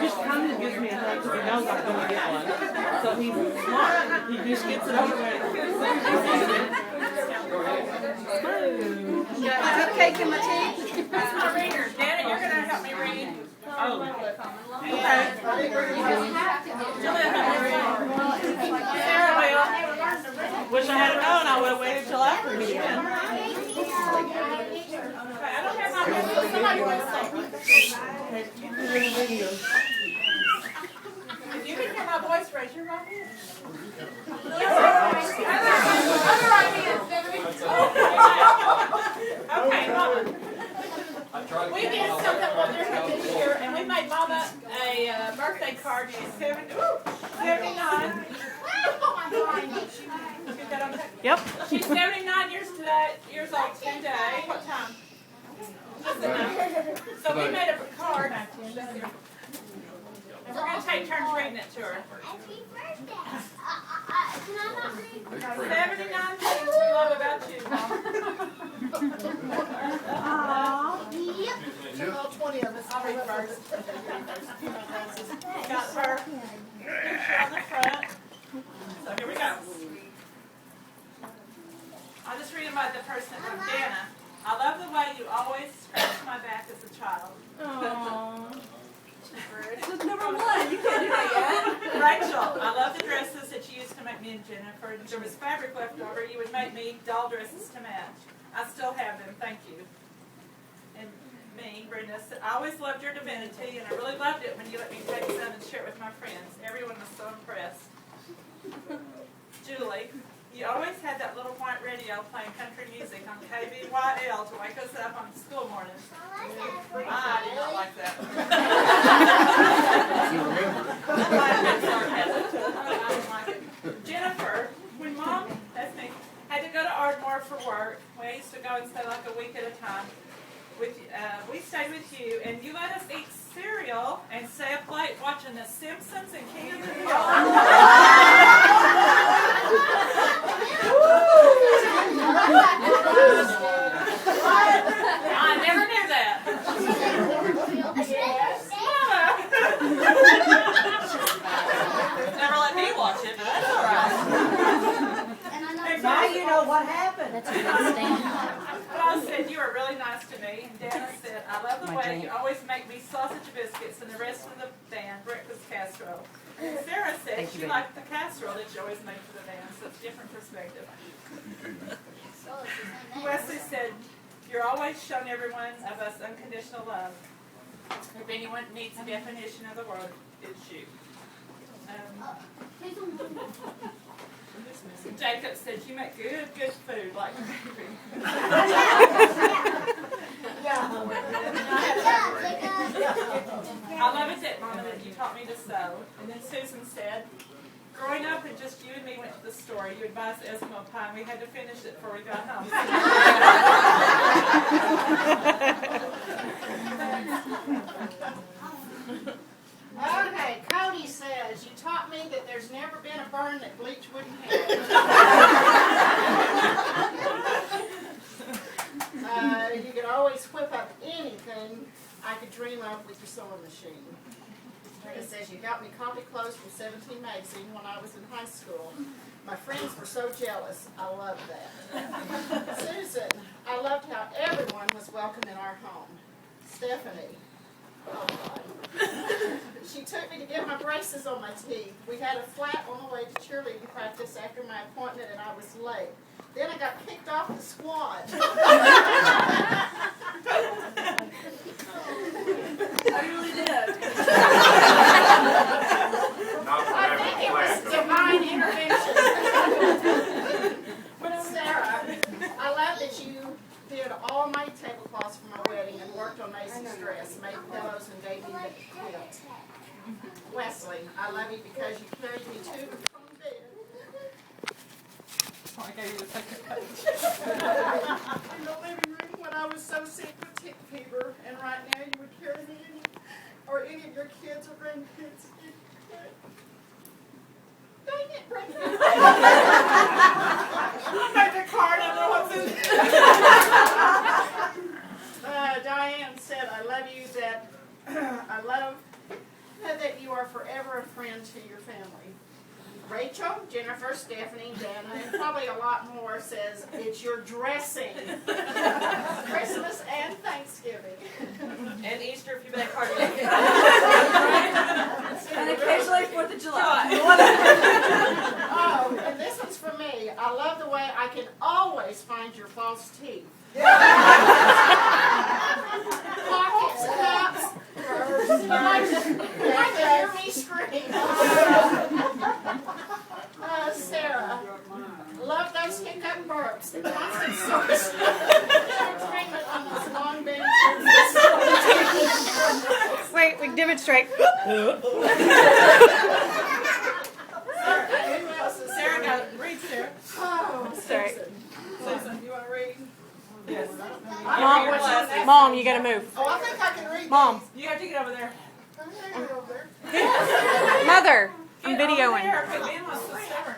just comes and gives me a hug because he knows I'm going to get one. So he's smart. He just gets it over with. I have cake in my teeth. That's my reader. Dana, you're going to help me read. Oh. Okay. Sarah will. Wish I had known. I would have waited till after me then. Okay, I don't have my pencil. Somebody wants some. If you can hear my voice, raise your right hand. Other right hand, okay, Mama. We did something wonderful this year, and we made Mama a birthday card. She's 79. Yep. She's 79 years old today. What time? So we made up a card. And we're going to take turns reading it to her. 79 things we love about you, Mom. Yep. All 20 of us. I'll read first. Got her picture on the front. So here we go. I'll just read about the person from Dana. I love the way you always scratched my back as a child. Aww. This is number one. You can't do that yet. Rachel, I love the dresses that you used to make me and Jennifer. If there was fabric left over, you would make me doll dresses to match. I still have them. Thank you. And me, Brenda, I always loved your divinity, and I really loved it when you let me take some and share it with my friends. Everyone was so impressed. Julie, you always had that little white radio playing country music on KBYL to wake us up on school mornings. I did not like that. That might have been sarcasm. I didn't like it. Jennifer, when Mom, that's me, had to go to Ardmore for work, we used to go and stay like a week at a time. We stayed with you, and you let us eat cereal and stay up late watching The Simpsons and King of the Hill. I never knew that. Yes. Never let me watch it, but that's all right. Now you know what happened. Paul said you were really nice to me, and Dana said, I love the way you always make me sausage biscuits and the rest of the band breakfast casserole. And Sarah said she liked the casserole that you always make for the band, so it's a different perspective. Wesley said, you're always showing everyone of us unconditional love. If anyone needs a definition of the word, it's you. Jacob said, you make good food like a baby. I love it that, Mama, that you taught me to sew. And then Susan said, growing up and just you and me went to the store, you would buy us Eskimo pie and we had to finish it before we got home. Okay, Cody says, you taught me that there's never been a burn that bleach wouldn't handle. You could always whip up anything I could dream of with your sewing machine. It says you helped me copy clothes from 17 magazine when I was in high school. My friends were so jealous. I loved that. Susan, I loved how everyone was welcome in our home. Stephanie, oh God. She took me to get my braces on my teeth. We had a flat on the way to cheerleading practice after my appointment, and I was late. Then I got kicked off the squad. I really did. I think it was divine intervention. Sarah, I love that you did all my tablecloths for my wedding and worked on Macy's dress, made pillows, and gave me the quilt. Wesley, I love you because you carried me to and from bed. I gave you the second page. In the living room when I was so sick with tick fever, and right now you would carry me or any of your kids or grandkids. Dang it, Brenda. I made the card, I don't know what's in it. tell you that I love that you are forever a friend to your family. Rachel, Jennifer, Stephanie, Dana, and probably a lot more says it's your dressing. Christmas and Thanksgiving. And Easter if you bake hardly. And occasionally 4th of July. Oh, and this one's for me. I love the way I can always find your false teeth. Pockets, cups, purse. You like to hear me scream. Sarah, love those hiccup burps. The constant source of entertainment on this long bench. Wait, we demonstrate. Sarah, got read, Sarah. Oh, Sorry. Susan, you want to read? Yes. Mom, you gotta move. Oh, I think I can read Mom, You have to get over there. these. Over there. mother, I'm Get over videoing. there, 'cause Ben wants to stubborn.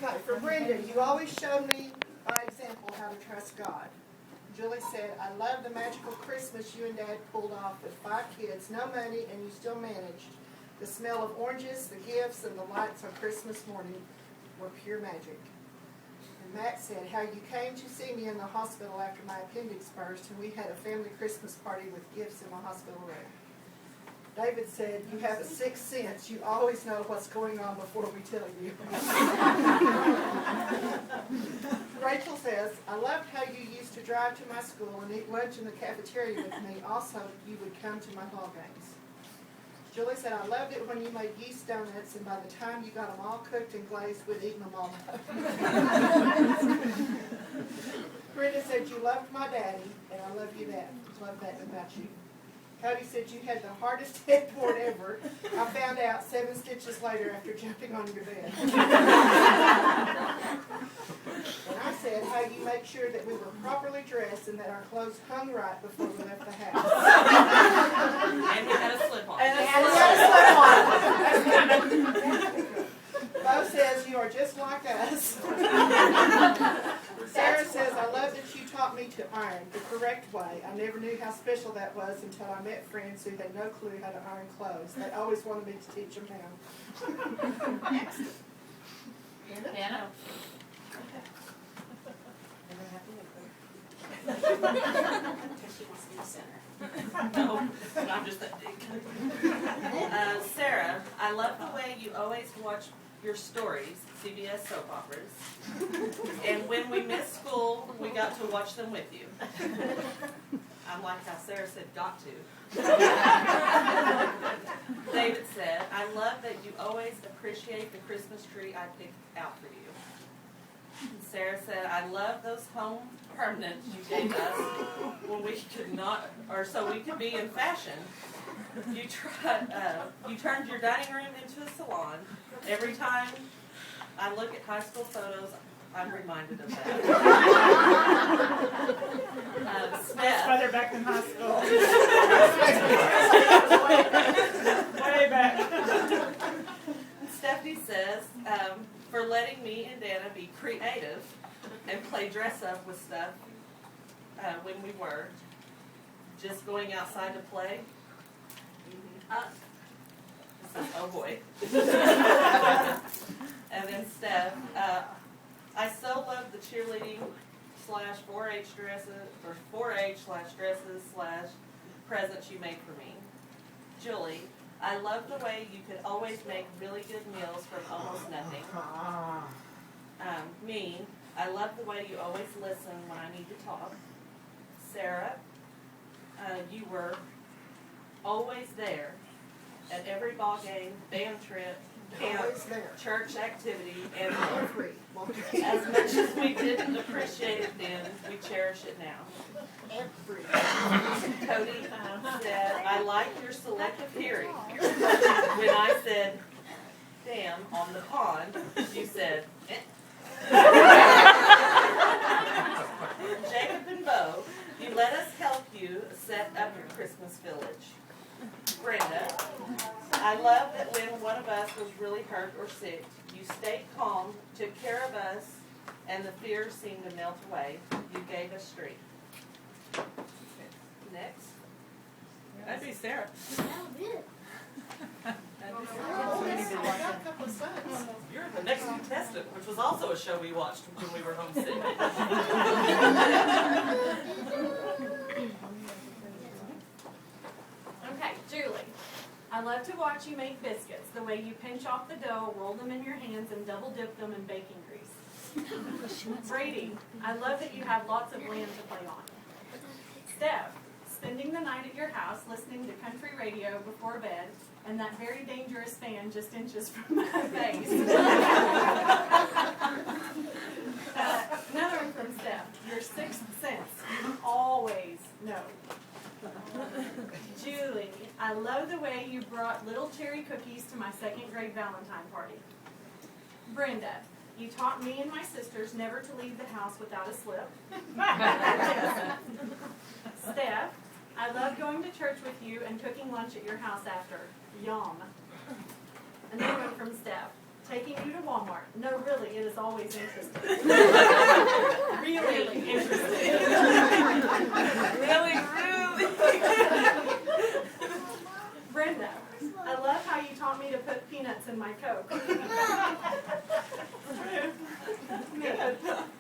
Okay, for Brenda, you always show me by example how to trust God. Julie said, I love the magical Christmas you and Dad pulled off with 5 kids, no money, and you still managed. The smell of oranges, the gifts, and the lights on Christmas morning were pure magic. And Matt said, how you came to see me in the hospital after my appendix burst, and we had a family Christmas party with gifts in my hospital room. David said, you have a sixth sense. You always know what's going on before we tell you. Rachel says, I loved how you used to drive to my school and eat lunch in the cafeteria with me. Also, you would come to my ball games. Julie said, I loved it when you made yeast donuts, and by the time you got them all cooked and glazed, we'd eaten them all up. Brenda said, you loved my daddy, and I love that about you. Cody said you had the hardest headboard ever. I found out 7 stitches later after jumping on your bed. And I said how you make sure that we were properly dressed and that our clothes hung right before we left the house. And we had a slip on. And we had a slip on. Bo says you are just like us. Sarah says, I love that you taught me to iron the correct way. I never knew how special that was until I met friends who had no clue how to iron clothes. They always wanted me to teach them how. Anna? No, I'm just that big. Sarah, I love the way you always watch your stories, CBS soap operas, and when we missed school, we got to watch them with you. I'm like how Sarah said, got to. David said, I love that you always appreciate the Christmas tree I picked out for you. And Sarah said, I love those home permanents you gave us when we could not, or so we could be in fashion. You turned your dining room into a salon. Every time I look at high school photos, I'm reminded of that. Steph. Further back than high school. Way back. Stephanie says, for letting me and Dana be creative and play dress up with stuff when we were just going outside to play. Oh boy. And then Steph, I so love the cheerleading / 4-H dresses, or 4-H / dresses / presents you made for me. Julie, I love the way you could always make really good meals from almost nothing. Me, I love the way you always listen when I need to talk. Sarah, you were always there at every ball game, band trip, camp, Always there. church activity, and Every. as much as we didn't appreciate it then, we cherish it now. Every. Cody said, I like your selective hearing. When I said, damn, on the pond, you said, eh. Jacob and Bo, you let us help you set up your Christmas village. Brenda, I love that when one of us was really hurt or sick, you stayed calm, took care of us, and the fears seemed to melt away. You gave us strength. Sarah. I got a couple of sons. You're in the next contestant, which was also a show we watched when we were homesick. Okay, Julie. I love to watch you make biscuits, the way you pinch off the dough, roll them in your hands, and double dip them in baking grease. Brady, I love that you have lots of land to play on. Steph, spending the night at your house listening to country radio before bed, and that very dangerous fan just inches from my face. Another one from Steph. Your sixth sense. You always know. Julie, I love the way you brought little cherry cookies to my second grade Valentine party. Brenda, you taught me and my sisters never to leave the house without a slip. Steph, I love going to church with you and cooking lunch at your house after. Yum. Another one from Steph. Taking you to Walmart. No, really, it is always interesting. Really interesting. Really. Brenda, I love how you taught me to put peanuts in my Coke.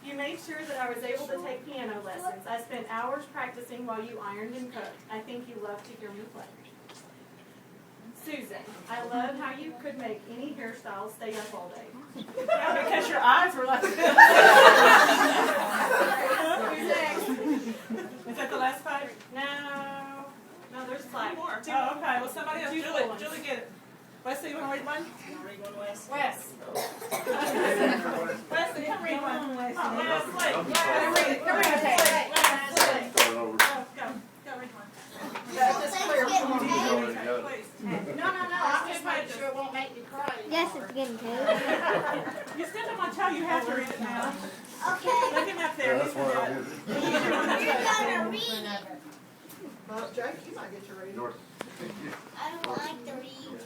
You made sure that I was able to take piano lessons. I spent hours practicing while you ironed and cooked. I think you love to hear me play. Susan, I love how you could make any hairstyle stay up all day. Yeah, because your eyes were like this. Who's next? Is that the last five? No, there's five more. Oh, okay. Well, somebody else. Julie, get it. Wesley, you want to read one? Wes. Wesley, come read one. Wesley. Wesley. Come read it. Go read one. That's just clear. Please. No, I'm just making sure it won't make you cry. Yes, it's getting cold. You still don't want to tell you have to read it now. Okay. Look him up there. That's why I did it. You're gonna read it. Well, Jake, you might get to read it. I don't like to read.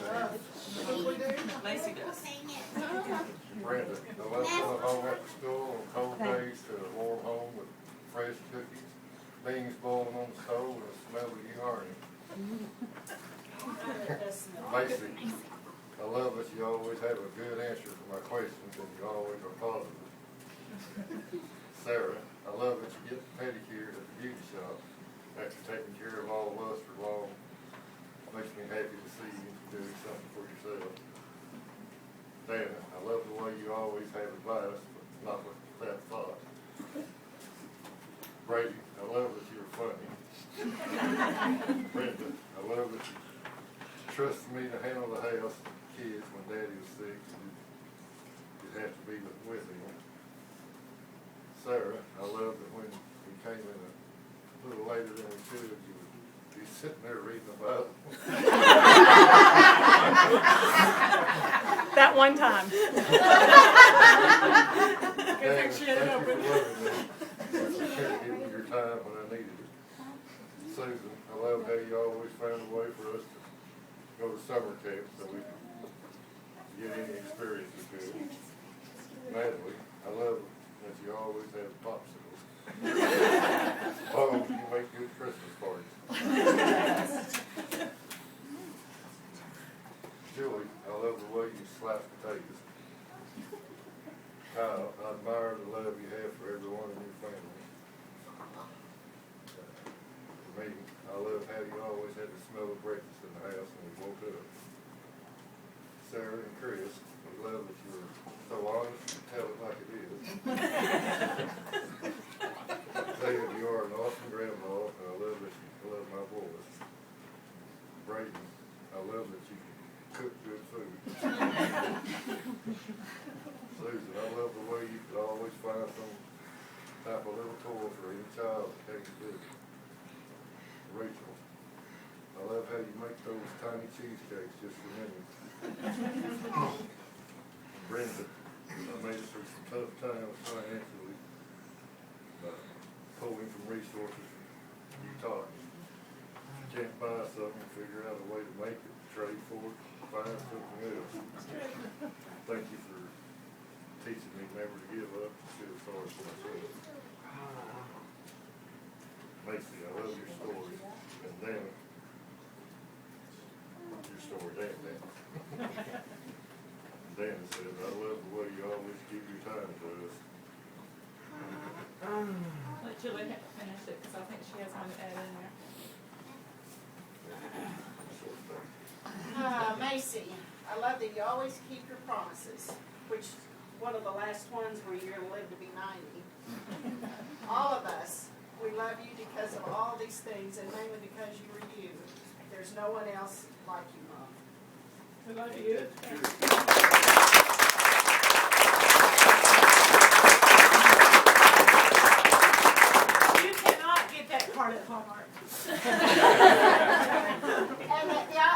What we do? Macy does. Sing it. Brenda, I love going home after school on cold days to a warm home with fresh cookies, beans boiling on the stove, and the smell of you ironing. Macy, I love that you always have a good answer for my questions and you always are positive. Sarah, I love that you get pedicures at the beauty shop after taking care of all of us for long. Makes me happy to see you doing something for yourself. Dana, I love the way you always have advice, but not with that thought. Brady, I love that you're funny. Brenda, I love that you trusted me to handle the house and the kids when Daddy was sick. You'd have to be with him. Sarah, I love that when we came in a little later than we should, you would be sitting there reading the Bible. That one time. Thank you for loving me. Give me your time when I needed it. Susan, I love how you always found a way for us to go to summer camp so we can get any experience we could. Natalie, I love that you always have popsicles. Oh, you make good Christmas parties. Julie, I love the way you slice potatoes. Kyle, I admire the love you have for everyone in your family. For me, I love how you always had the smell of breakfast in the house when we woke up. Sarah and Chris, we love that you were so honest and tell it like it is. David, you are an awesome grandma, and I love that you love my voice. Brayden, I love that you cook good food. Susan, I love the way you could always find some type of little toy for any child that came to visit. Rachel, I love how you make those tiny cheesecakes just for me. Brenda, I made it through some tough times financially, pulling from resources you taught me. If you can't buy something, figure out a way to make it, trade for it, find something else. Thank you for teaching me never to give up and feel sorry for myself. Macy, I love your stories. And damn it, short, ain't that? Dan says, I love the way you always keep your time to us. Let Julie finish it, because I think she has one to add in there. Short thing. Macy, I love that you always keep your promises, which one of the last ones where you're going to live to be 90. All of us, we love you because of all these things, and mainly because you were you. There's no one else like you, Mom. We love you. You cannot get that card at Hallmark. And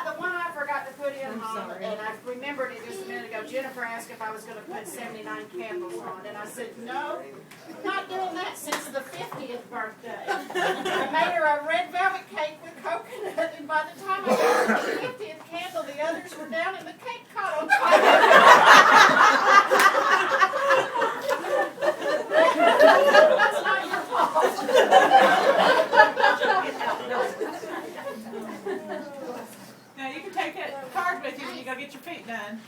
the one I forgot to put in, Mom, and I remembered it just a minute ago, Jennifer asked if I was going to put 79 candles on, and I said, no, I'm not doing that since the 50th birthday. I made her a red velvet cake with coconut, and by the time I got to the 50th candle, the others were down and the cake caught on fire. That's not your fault. Now, you can take that card with you when you go get your feet done.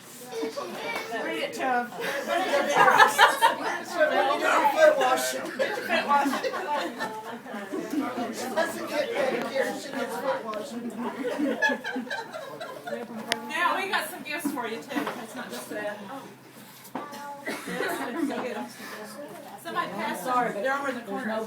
Read it to them. Foot washing. Get your foot washed. She doesn't get pedicure, she gets foot washing. Now, we got some gifts for you, too. It's not just that. Somebody pass them. They're over in the corner.